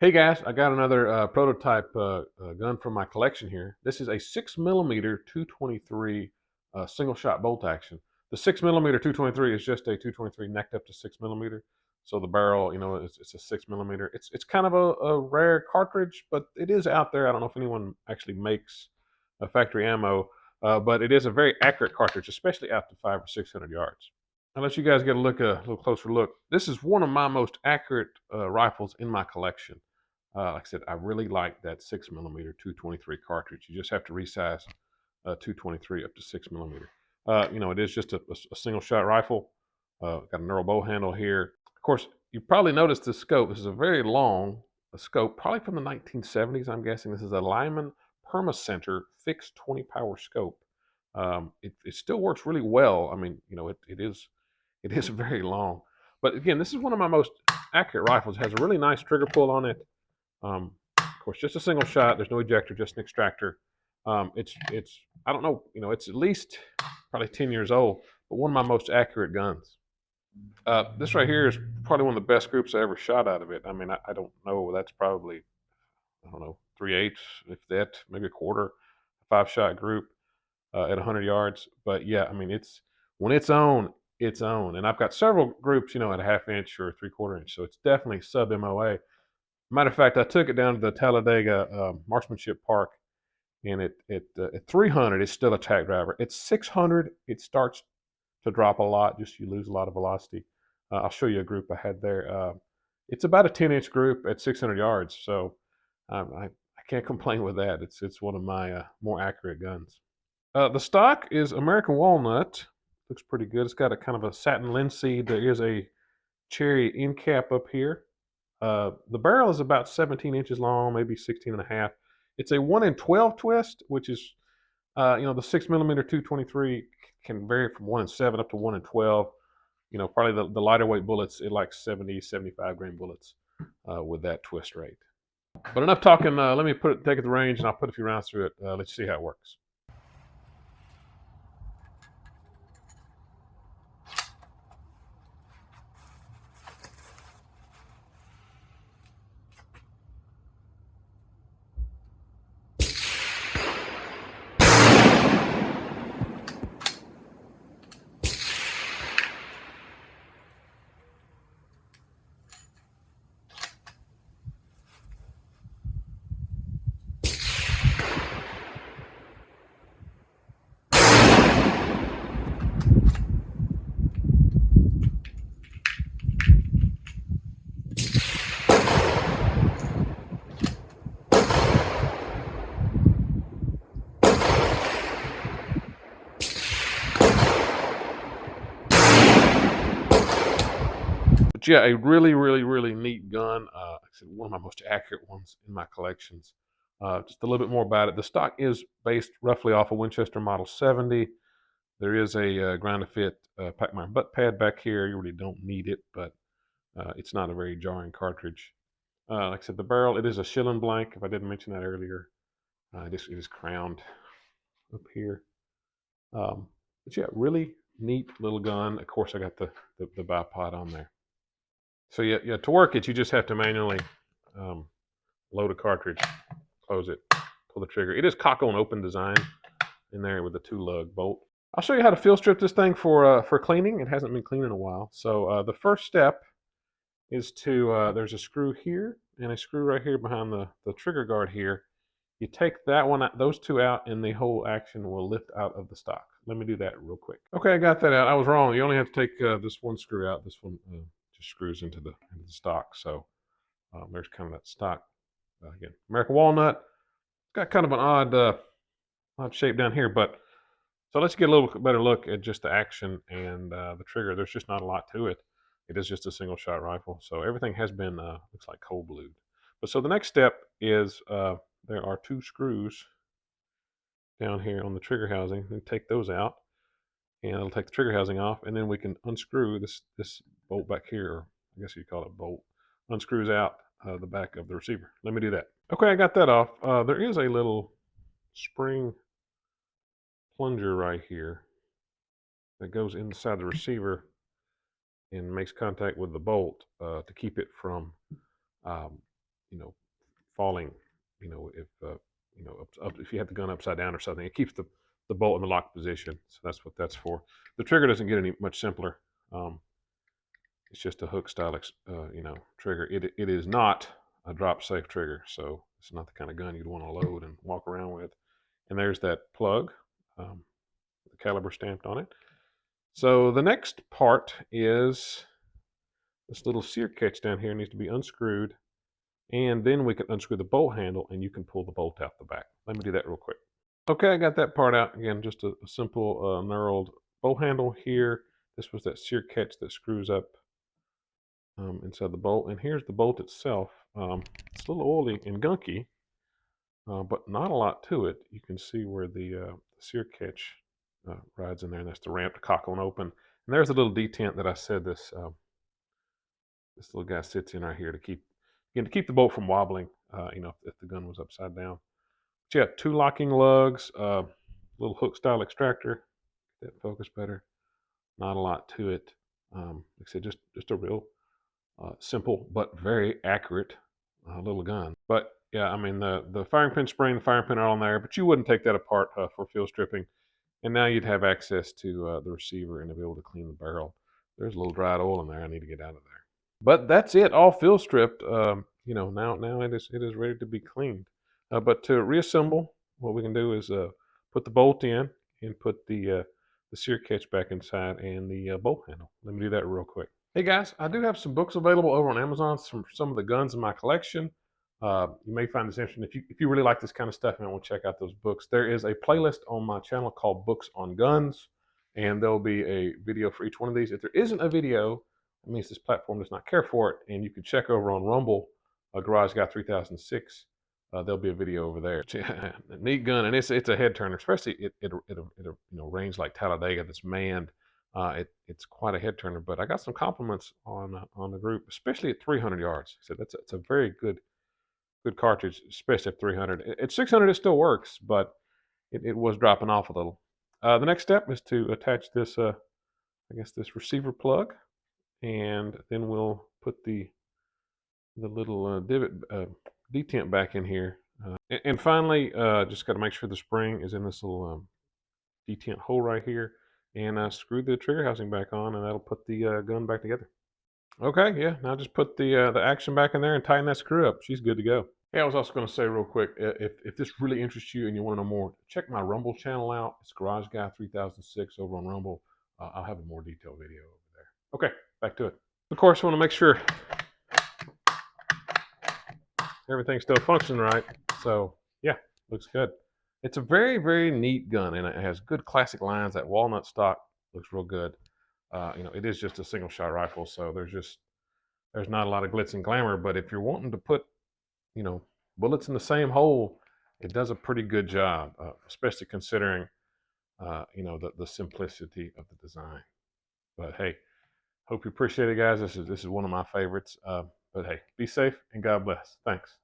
Hey guys, I got another prototype gun from my collection here. This is a 6mm 223 single shot bolt action. The 6mm 223 is just a 223 necked up to 6mm. So the barrel, it's a 6mm. It's kind of a rare cartridge, but it is out there. I don't know if anyone actually makes a factory ammo, but it is a very accurate cartridge, especially out to 500 or 600 yards. I'll let you guys get a little closer look. This is one of my most accurate rifles in my collection. Like I said, I really like that 6mm 223 cartridge. You just have to resize 223 up to 6mm. It is just a single shot rifle. Got a narrow bow handle here. Of course, you probably noticed the scope. This is a very long scope, probably from the 1970s. I'm guessing this is a Lyman PermaCenter fixed 20 power scope. It still works really well. I mean, it is very long. But again, this is one of my most accurate rifles. It has a really nice trigger pull on it. Of course, just a single shot. There's no ejector, just an extractor. It's I don't know, it's at least probably 10 years old, but one of my most accurate guns. This right here is probably one of the best groups I ever shot out of it. I mean, I don't know. That's probably, I don't know, 3/8, if that, maybe a quarter, 5 shot group at 100 yards. But yeah, I mean, when it's on, it's on. And I've got several groups, at a half inch or 3/4 inch. So it's definitely sub-MOA. Matter of fact, I took it down to the Talladega Marksmanship Park, and at 300, it's still a tack driver. At 600, it starts to drop a lot. Just you lose a lot of velocity. I'll show you a group I had there. It's about a 10-inch group at 600 yards, so I can't complain with that. It's one of my more accurate guns. The stock is American Walnut. Looks pretty good. It's got a kind of a satin linseed. There is a cherry end cap up here. The barrel is about 17 inches long, maybe 16 and a half. It's a 1 in 12 twist, which is, the 6mm 223 can vary from 1 in 7 up to 1 in 12. Probably the lighter weight bullets, it like 70, 75 grain bullets with that twist rate. But enough talking. Let me take it to range, and I'll put a few rounds through it. Let's see how it works. But yeah, a really, really, really neat gun. Like I said, one of my most accurate ones in my collections. Just a little bit more about it. The stock is based roughly off a Winchester Model 70. There is a grind to fit Pac-Man butt pad back here. You really don't need it, but it's not a very jarring cartridge. Like I said, the barrel, it is a Shilen blank, if I didn't mention that earlier. It is crowned up here. But yeah, really neat little gun. Of course, I got the bipod on there. So yeah, to work it, you just have to manually um, load a cartridge, close it, pull the trigger. It is cock on open design in there with a 2-lug bolt. I'll show you how to field strip this thing for cleaning. It hasn't been cleaned in a while. So the first step is there's a screw here and a screw right here behind the trigger guard here. You take those two out, and the whole action will lift out of the stock. Let me do that real quick. Okay, I got that out. I was wrong. You only have to take this one screw out. This one just screws into the stock. So there's kind of that stock. Again, American Walnut. It's got kind of an odd shape down here, but so let's get a little better look at just the action and the trigger. There's just not a lot to it. It is just a single shot rifle. So everything has been, looks like cold glued. But so the next step is there are 2 screws down here on the trigger housing. And take those out, and it'll take the trigger housing off, and then we can unscrew this bolt back here, or I guess you'd call it bolt. Unscrews out the back of the receiver. Let me do that. Okay, I got that off. There is a little spring plunger right here that goes inside the receiver and makes contact with the bolt to keep it from falling, if you have the gun upside down or something, it keeps the bolt in the locked position. So that's what that's for. The trigger doesn't get any much simpler. It's just a hook style, trigger. It is not a drop safe trigger, so it's not the kind of gun you'd want to load and walk around with. And there's that plug, the caliber stamped on it. So the next part is this little sear catch down here needs to be unscrewed, and then we can unscrew the bolt handle and you can pull the bolt out the back. Let me do that real quick. Okay, I got that part out. Again, just a simple knurled bolt handle here. This was that sear catch that screws up inside the bolt. And here's the bolt itself. It's a little oily and gunky, but not a lot to it. You can see where the sear catch rides in there, and that's the ramp to cock on open. And there's a little detent that I said this little guy sits in right here to keep the bolt from wobbling. If the gun was upside down. But yeah, 2 locking lugs, little hook style extractor. Get that focus better. Not a lot to it. Like I said, just a real simple but very accurate little gun. But yeah, I mean the firing pin spring, the firing pin are on there, but you wouldn't take that apart for field stripping. And now you'd have access to the receiver and to be able to clean the barrel. There's a little dried oil in there. I need to get out of there. But that's it, all field stripped. Now it is ready to be cleaned. But to reassemble, what we can do is put the bolt in and put the sear catch back inside and the bolt handle. Let me do that real quick. Hey guys, I do have some books available over on Amazon from some of the guns in my collection. You may find this interesting. If you really like this kind of stuff and want to check out those books, there is a playlist on my channel called Books on Guns, and there'll be a video for each one of these. If there isn't a video, that means this platform does not care for it, and you can check over on Rumble, Garage Guy 3006. There'll be a video over there. Neat gun, and it's a head turner, especially at a range like Talladega that's manned. It's quite a head turner. But I got some compliments on the group, especially at 300 yards. So it's a very good cartridge, especially at 300. At 600 it still works, but it was dropping off a little. The next step is to attach this, this receiver plug, and then we'll put the little divot detent back in here. And finally, just got to make sure the spring is in this little detent hole right here, and screw the trigger housing back on, and that'll put the gun back together. Okay, yeah, now just put the action back in there and tighten that screw up. She's good to go. Hey, I was also going to say real quick, if this really interests you and you want to know more, check my Rumble channel out. It's Garage Guy 3006 over on Rumble. I'll have a more detailed video over there. Okay, back to it. Of course, I want to make sure everything's still functioning right. So yeah, looks good. It's a very, very neat gun, and it has good classic lines. That walnut stock looks real good. It is just a single shot rifle, so there's not a lot of glitz and glamour. But if you're wanting to put bullets in the same hole, it does a pretty good job, especially considering the simplicity of the design. But hey, hope you appreciate it, guys. This is one of my favorites. But hey, be safe and God bless. Thanks.